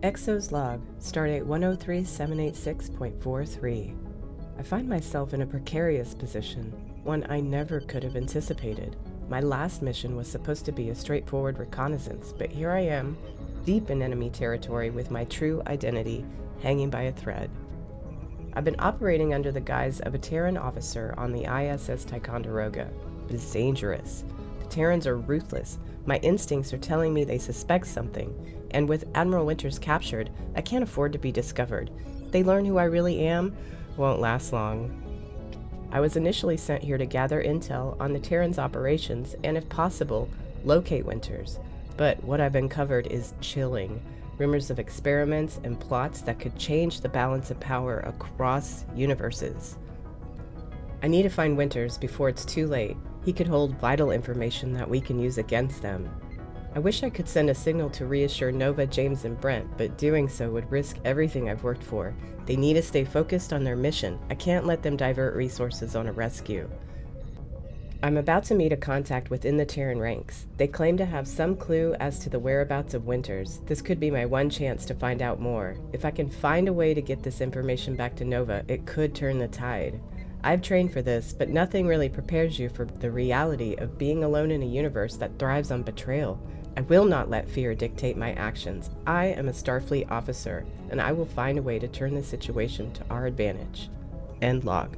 Exo's log, stardate 103786.43. I find myself in a precarious position, one I never could have anticipated. My last mission was supposed to be a straightforward reconnaissance, but here I am, deep in enemy territory with my true identity hanging by a thread. I've been operating under the guise of a Terran officer on the ISS Ticonderoga, but it's dangerous. The Terrans are ruthless. My instincts are telling me they suspect something, and with Admiral Winters captured, I can't afford to be discovered. They learn who I really am, won't last long. I was initially sent here to gather intel on the Terrans' operations and, if possible, locate Winters. But what I've uncovered is chilling. Rumors of experiments and plots that could change the balance of power across universes. I need to find Winters before it's too late. He could hold vital information that we can use against them. I wish I could send a signal to reassure Nova, James, and Brent, but doing so would risk everything I've worked for. They need to stay focused on their mission. I can't let them divert resources on a rescue. I'm about to meet a contact within the Terran ranks. They claim to have some clue as to the whereabouts of Winters. This could be my one chance to find out more. If I can find a way to get this information back to Nova, it could turn the tide. I've trained for this, but nothing really prepares you for the reality of being alone in a universe that thrives on betrayal. I will not let fear dictate my actions. I am a Starfleet officer, and I will find a way to turn this situation to our advantage. End log.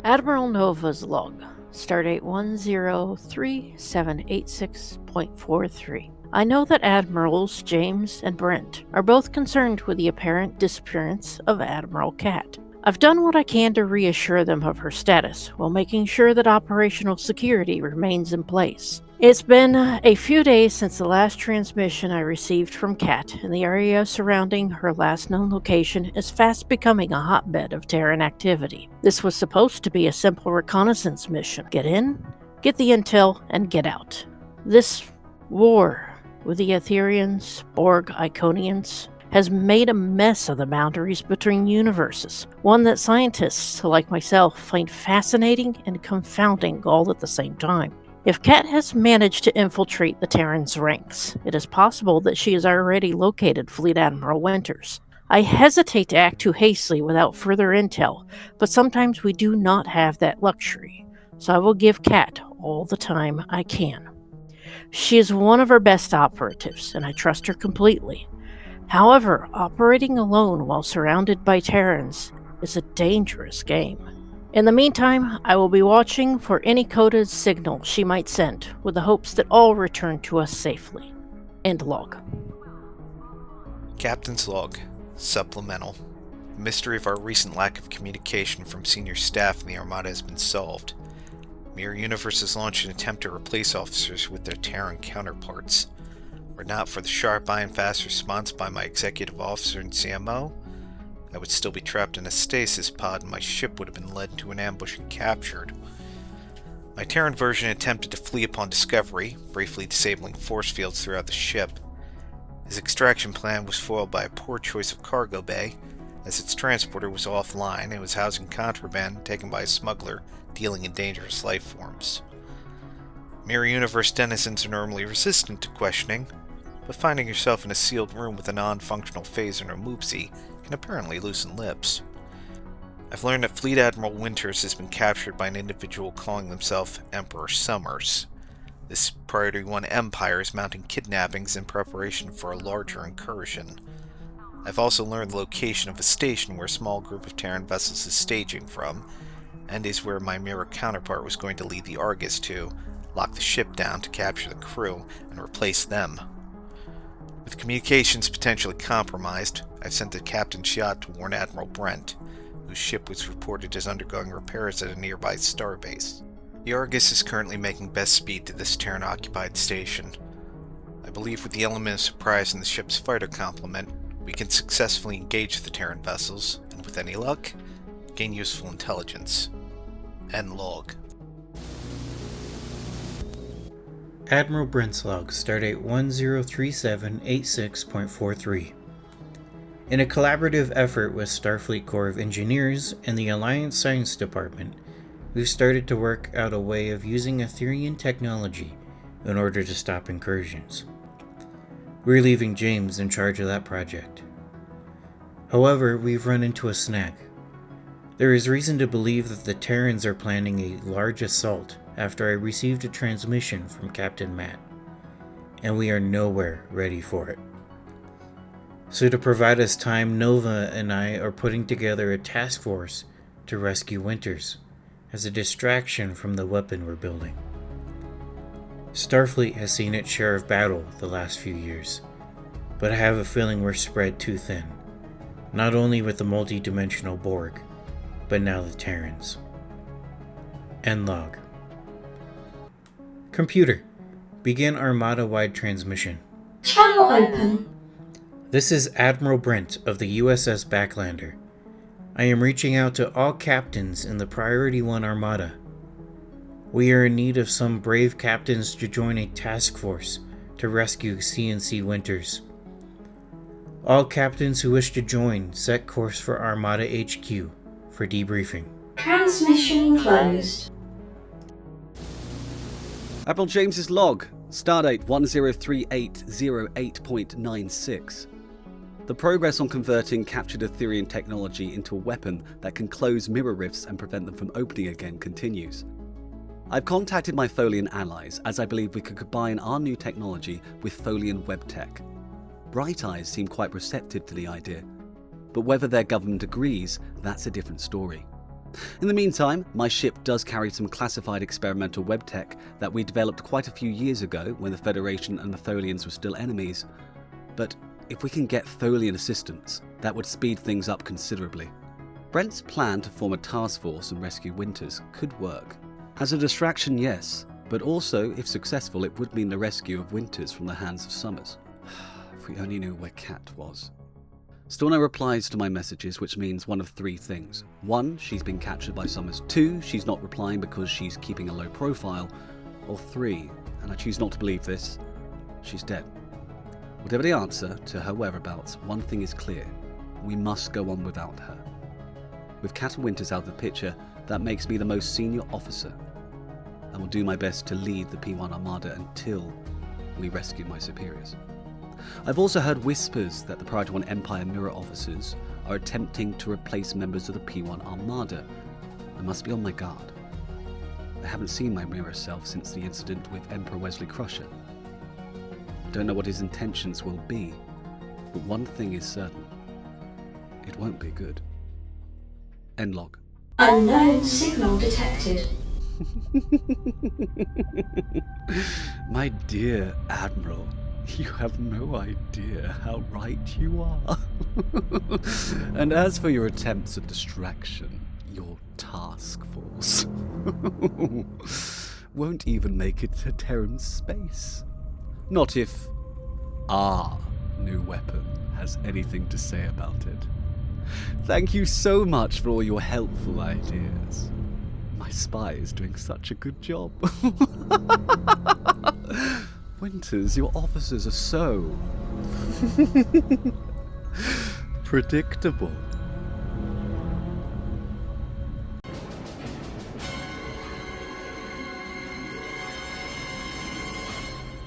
Admiral Nova's log, stardate 103786.43. I know that Admirals James and Brent are both concerned with the apparent disappearance of Admiral Kat. I've done what I can to reassure them of her status, while making sure that operational security remains in place. It's been a few days since the last transmission I received from Kat, and the area surrounding her last known location is fast becoming a hotbed of Terran activity. This was supposed to be a simple reconnaissance mission. Get in, get the intel, and get out. This war with the Etherians, Borg, Iconians, has made a mess of the boundaries between universes, one that scientists like myself find fascinating and confounding all at the same time. If Kat has managed to infiltrate the Terrans' ranks, it is possible that she has already located Fleet Admiral Winters. I hesitate to act too hastily without further intel, but sometimes we do not have that luxury, so I will give Kat all the time I can. She is one of our best operatives, and I trust her completely. However, operating alone while surrounded by Terrans is a dangerous game. In the meantime, I will be watching for any coded signal she might send, with the hopes that all return to us safely. End log. Captain's log. Supplemental. The mystery of our recent lack of communication from senior staff in the Armada has been solved. Mirror Universe has launched an attempt to replace officers with their Terran counterparts. Were not for the sharp eye and fast response by my executive officer and CMO, I would still be trapped in a stasis pod and my ship would have been led into an ambush and captured. My Terran version attempted to flee upon discovery, briefly disabling force fields throughout the ship. His extraction plan was foiled by a poor choice of cargo bay, as its transporter was offline and was housing contraband taken by a smuggler dealing in dangerous life forms. Mirror Universe denizens are normally resistant to questioning, but finding yourself in a sealed room with a non-functional phaser and a moopsie can apparently loosen lips. I've learned that Fleet Admiral Winters has been captured by an individual calling themselves Emperor Summers. This Priority 1 Empire is mounting kidnappings in preparation for a larger incursion. I've also learned the location of a station where a small group of Terran vessels is staging from, and is where my mirror counterpart was going to lead the Argus to, lock the ship down to capture the crew, and replace them. With communications potentially compromised, I've sent the captain's yacht to warn Admiral Brent, whose ship was reported as undergoing repairs at a nearby starbase. The Argus is currently making best speed to this Terran-occupied station. I believe with the element of surprise in the ship's fighter complement, we can successfully engage the Terran vessels, and with any luck, gain useful intelligence. End log. Admiral Brent's log, stardate 103786.43. In a collaborative effort with Starfleet Corps of Engineers and the Alliance Science Department, we've started to work out a way of using Etherian technology in order to stop incursions. We're leaving James in charge of that project. However, we've run into a snag. There is reason to believe that the Terrans are planning a large assault after I received a transmission from Captain Matt, and we are nowhere ready for it. So to provide us time, Nova and I are putting together a task force to rescue Winters as a distraction from the weapon we're building. Starfleet has seen its share of battle the last few years, but I have a feeling we're spread too thin, not only with the multi-dimensional Borg, but now the Terrans. End log. Computer, begin Armada-wide transmission. Channel open. This is Admiral Brent of the USS Backlander. I am reaching out to all captains in the Priority 1 Armada. We are in need of some brave captains to join a task force to rescue CNC Winters. All captains who wish to join, set course for Armada HQ for debriefing. Transmission closed. Admiral James's log, stardate 103808.96. The progress on converting captured Etherian technology into a weapon that can close mirror rifts and prevent them from opening again continues. I've contacted my Tholian allies as I believe we could combine our new technology with Tholian web tech. Bright Eyes seem quite receptive to the idea, but whether their government agrees, that's a different story. In the meantime, my ship does carry some classified experimental web tech that we developed quite a few years ago when the Federation and the Tholians were still enemies. But if we can get Tholian assistance, that would speed things up considerably. Brent's plan to form a task force and rescue Winters could work. As a distraction, yes, but also, if successful, it would mean the rescue of Winters from the hands of Summers. If we only knew where Kat was. Still no replies to my messages, which means one of three things. 1, she's been captured by Summers. 2, she's not replying because she's keeping a low profile. Or 3, and I choose not to believe this, she's dead. Whatever the answer to her whereabouts, one thing is clear. We must go on without her. With Kat and Winters out of the picture, that makes me the most senior officer. I will do my best to lead the P1 Armada until we rescue my superiors. I've also heard whispers that the Priority 1 Empire Mirror officers are attempting to replace members of the P1 Armada. I must be on my guard. I haven't seen my mirror self since the incident with Emperor Wesley Crusher. Don't know what his intentions will be, but one thing is certain. It won't be good. End log. Unknown signal detected. My dear Admiral, you have no idea how right you are. And as for your attempts at distraction, your task force won't even make it to Terran space. Not if our new weapon has anything to say about it. Thank you so much for all your helpful ideas. My spy is doing such a good job. Winters, your officers are so predictable.